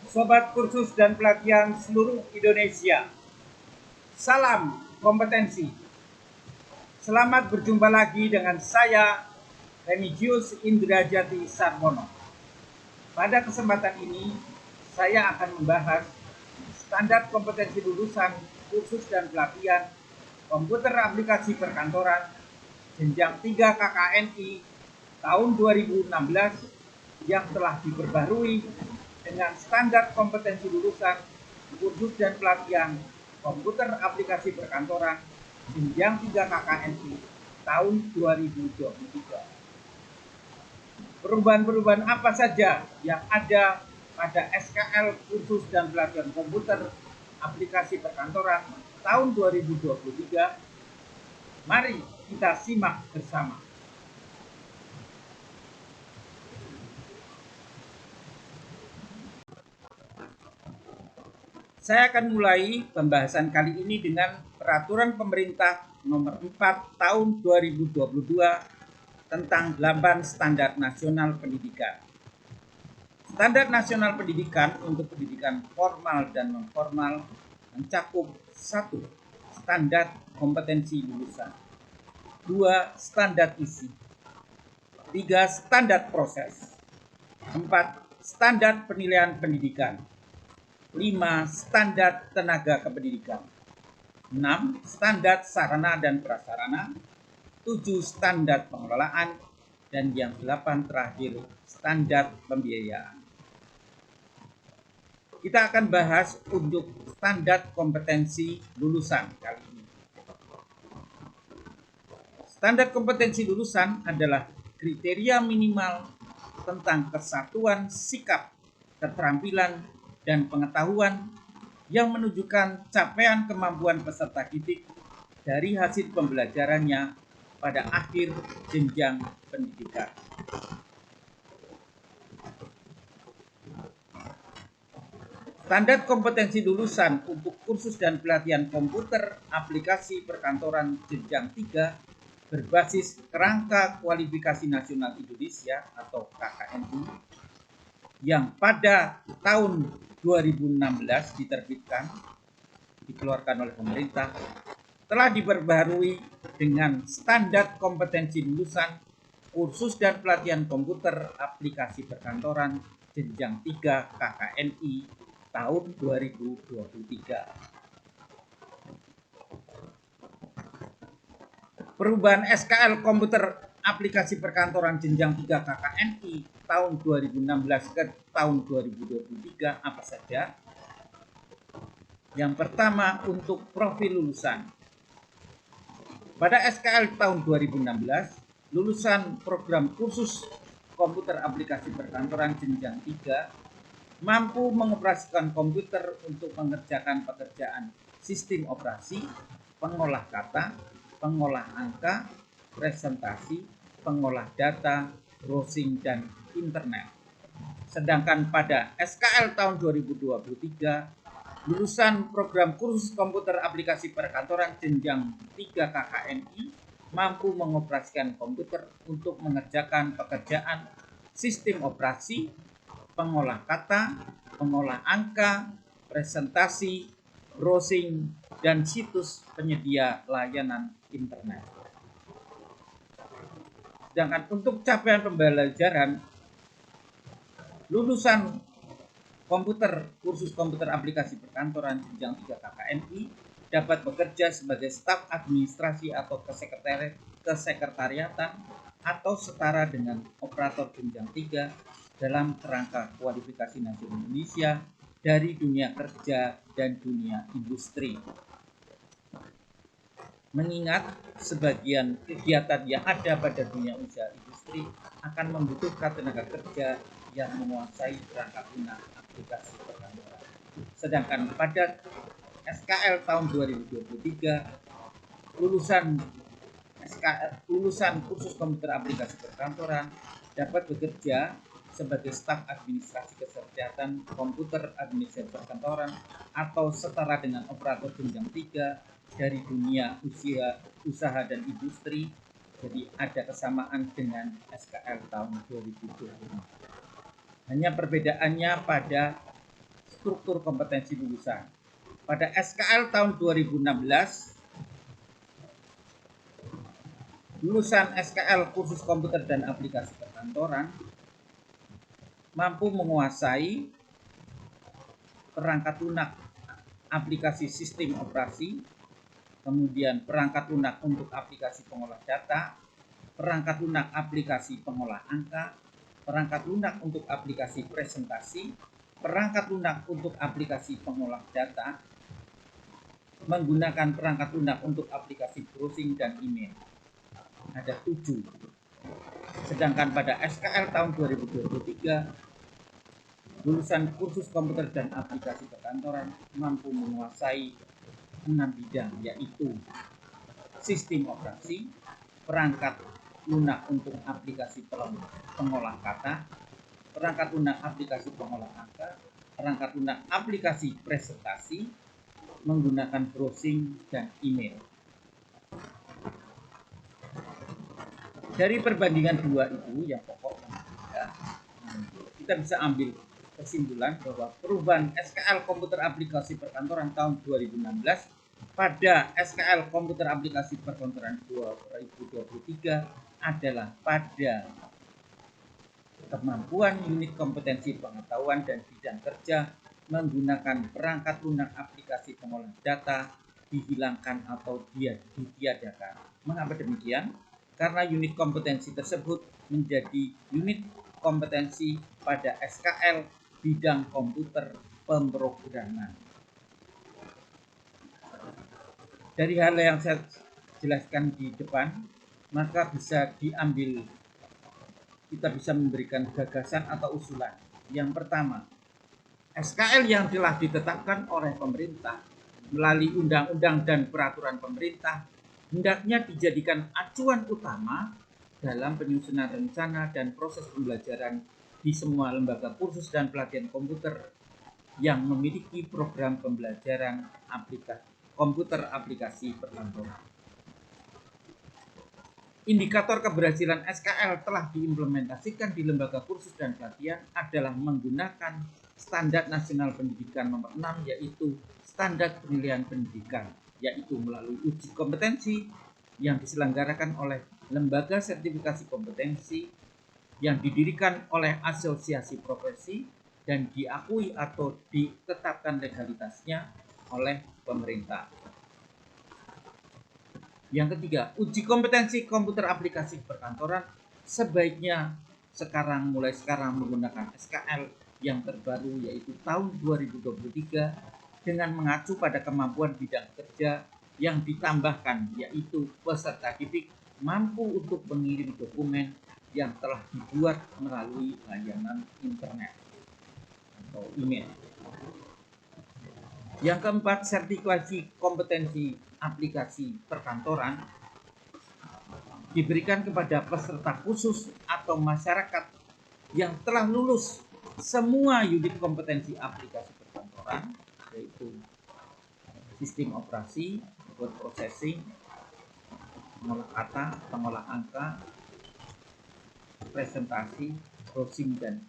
Sobat kursus dan pelatihan seluruh Indonesia. Salam kompetensi. Selamat berjumpa lagi dengan saya, Remigius Indrajati Sarmono. Pada kesempatan ini, saya akan membahas standar kompetensi lulusan kursus dan pelatihan komputer aplikasi perkantoran jenjang 3 KKNI tahun 2016 yang telah diperbarui dengan standar kompetensi lulusan kursus dan pelatihan komputer aplikasi perkantoran jenjang 3 KKNI tahun 2023. Perubahan-perubahan apa saja yang ada pada SKL kursus dan pelatihan komputer aplikasi perkantoran tahun 2023? Mari kita simak bersama. Saya akan mulai pembahasan kali ini dengan Peraturan Pemerintah Nomor 4 Tahun 2022 tentang Lamban Standar Nasional Pendidikan. Standar Nasional Pendidikan untuk pendidikan formal dan non-formal mencakup 1. Standar kompetensi lulusan, 2. Standar isi, 3. Standar proses, 4. Standar penilaian pendidikan, 5. Standar tenaga kependidikan, 6. Standar sarana dan prasarana, 7. Standar pengelolaan, dan yang 8 terakhir standar pembiayaan. Kita akan bahas untuk standar kompetensi lulusan kali ini. Standar kompetensi lulusan adalah kriteria minimal tentang kesatuan sikap, keterampilan, dan pengetahuan yang menunjukkan capaian kemampuan peserta didik dari hasil pembelajarannya pada akhir jenjang pendidikan. Standar kompetensi lulusan untuk kursus dan pelatihan komputer aplikasi perkantoran jenjang 3 berbasis Kerangka Kualifikasi Nasional Indonesia atau KKNI yang pada tahun 2016 diterbitkan, dikeluarkan oleh pemerintah, telah diperbaharui dengan standar kompetensi lulusan kursus dan pelatihan komputer aplikasi perkantoran jenjang 3 KKNI tahun 2023. Perubahan SKL komputer aplikasi perkantoran jenjang 3 KKNI tahun 2016 ke tahun 2023 apa saja? Yang pertama, untuk profil lulusan. Pada SKL tahun 2016, lulusan program kursus komputer aplikasi perkantoran jenjang 3 mampu mengoperasikan komputer untuk mengerjakan pekerjaan sistem operasi, pengolah kata, pengolah angka, presentasi, pengolah data, browsing, dan internet. Sedangkan pada SKL tahun 2023, lulusan program kursus komputer aplikasi perkantoran jenjang 3 KKNI mampu mengoperasikan komputer untuk mengerjakan pekerjaan sistem operasi, pengolah kata, pengolah angka, presentasi, browsing, dan situs penyedia layanan internet. Sedangkan untuk capaian pembelajaran, lulusan komputer kursus komputer aplikasi perkantoran jenjang 3 KKNI dapat bekerja sebagai staf administrasi atau kesekretariatan atau setara dengan operator jenjang 3 dalam kerangka kualifikasi nasional Indonesia dari dunia kerja dan dunia industri. Mengingat sebagian kegiatan yang ada pada dunia usaha industri akan membutuhkan tenaga kerja yang menguasai perangkat lunak aplikasi perkantoran. Sedangkan pada SKL tahun 2023, lulusan kursus komputer aplikasi perkantoran dapat bekerja sebagai staf administrasi kesehatan komputer administrasi perkantoran atau setara dengan operator jenjang 3 dari dunia usaha dan industri. Jadi ada kesamaan dengan SKL tahun 2020. Hanya perbedaannya pada struktur kompetensi lulusan. Pada SKL tahun 2016, lulusan SKL kursus komputer dan aplikasi perkantoran mampu menguasai perangkat lunak aplikasi sistem operasi, kemudian perangkat lunak untuk aplikasi pengolah data, perangkat lunak aplikasi pengolah angka, perangkat lunak untuk aplikasi presentasi, perangkat lunak untuk aplikasi pengolah data, menggunakan perangkat lunak untuk aplikasi browsing dan email. Ada 7. Sedangkan pada SKL tahun 2023, lulusan kursus komputer dan aplikasi perkantoran mampu menguasai 6 bidang, yaitu sistem operasi, perangkat lunak untuk aplikasi pengolah kata, perangkat lunak aplikasi pengolah angka, perangkat lunak aplikasi presentasi, menggunakan browsing dan email. Dari perbandingan dua itu yang pokok, kita bisa ambil kesimpulan bahwa perubahan SKL komputer aplikasi perkantoran tahun 2016 pada SKL komputer aplikasi perkantoran 2023 adalah pada kemampuan unit kompetensi pengetahuan dan bidang kerja menggunakan perangkat lunak aplikasi pengolah data dihilangkan atau ditiadakan. Mengapa demikian? Karena unit kompetensi tersebut menjadi unit kompetensi pada SKL bidang komputer pemrograman. Dari hal yang saya jelaskan di depan, maka bisa diambil, kita bisa memberikan gagasan atau usulan. Yang pertama, SKL yang telah ditetapkan oleh pemerintah melalui undang-undang dan peraturan pemerintah hendaknya dijadikan acuan utama dalam penyusunan rencana dan proses pembelajaran di semua lembaga kursus dan pelatihan komputer yang memiliki program pembelajaran komputer aplikasi perkantoran. Indikator keberhasilan SKL telah diimplementasikan di lembaga kursus dan pelatihan adalah menggunakan Standar Nasional Pendidikan nomor 6, yaitu Standar Penilaian Pendidikan, yaitu melalui uji kompetensi yang diselenggarakan oleh Lembaga Sertifikasi Kompetensi yang didirikan oleh asosiasi profesi dan diakui atau ditetapkan legalitasnya oleh pemerintah. Yang ketiga, uji kompetensi komputer aplikasi perkantoran sebaiknya mulai sekarang menggunakan SKL yang terbaru, yaitu tahun 2023 dengan mengacu pada kemampuan bidang kerja yang ditambahkan, yaitu peserta didik mampu untuk mengirim dokumen yang telah dibuat melalui layanan internet atau email. Yang keempat, sertifikasi kompetensi aplikasi perkantoran diberikan kepada peserta khusus atau masyarakat yang telah lulus semua unit kompetensi aplikasi perkantoran, yaitu sistem operasi, word processing, pengolah kata, pengolah angka, presentasi, browsing, dan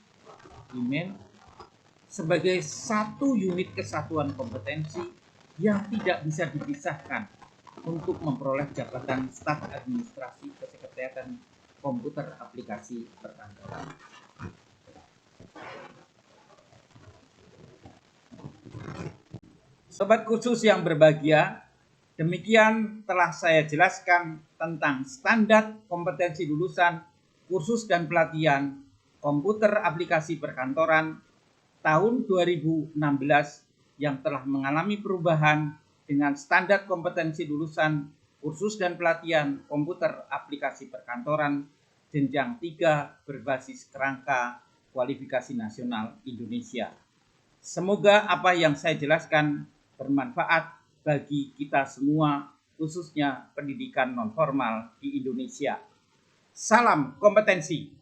email sebagai satu unit kesatuan kompetensi yang tidak bisa dipisahkan untuk memperoleh jabatan staf administrasi kesekretariatan komputer aplikasi perkantoran. Sobat kursus yang berbahagia, demikian telah saya jelaskan tentang standar kompetensi lulusan kursus dan pelatihan komputer aplikasi perkantoran tahun 2016 yang telah mengalami perubahan dengan standar kompetensi lulusan kursus dan pelatihan komputer aplikasi perkantoran jenjang 3 berbasis kerangka kualifikasi nasional Indonesia. Semoga apa yang saya jelaskan bermanfaat bagi kita semua, khususnya pendidikan non-formal di Indonesia. Salam kompetensi.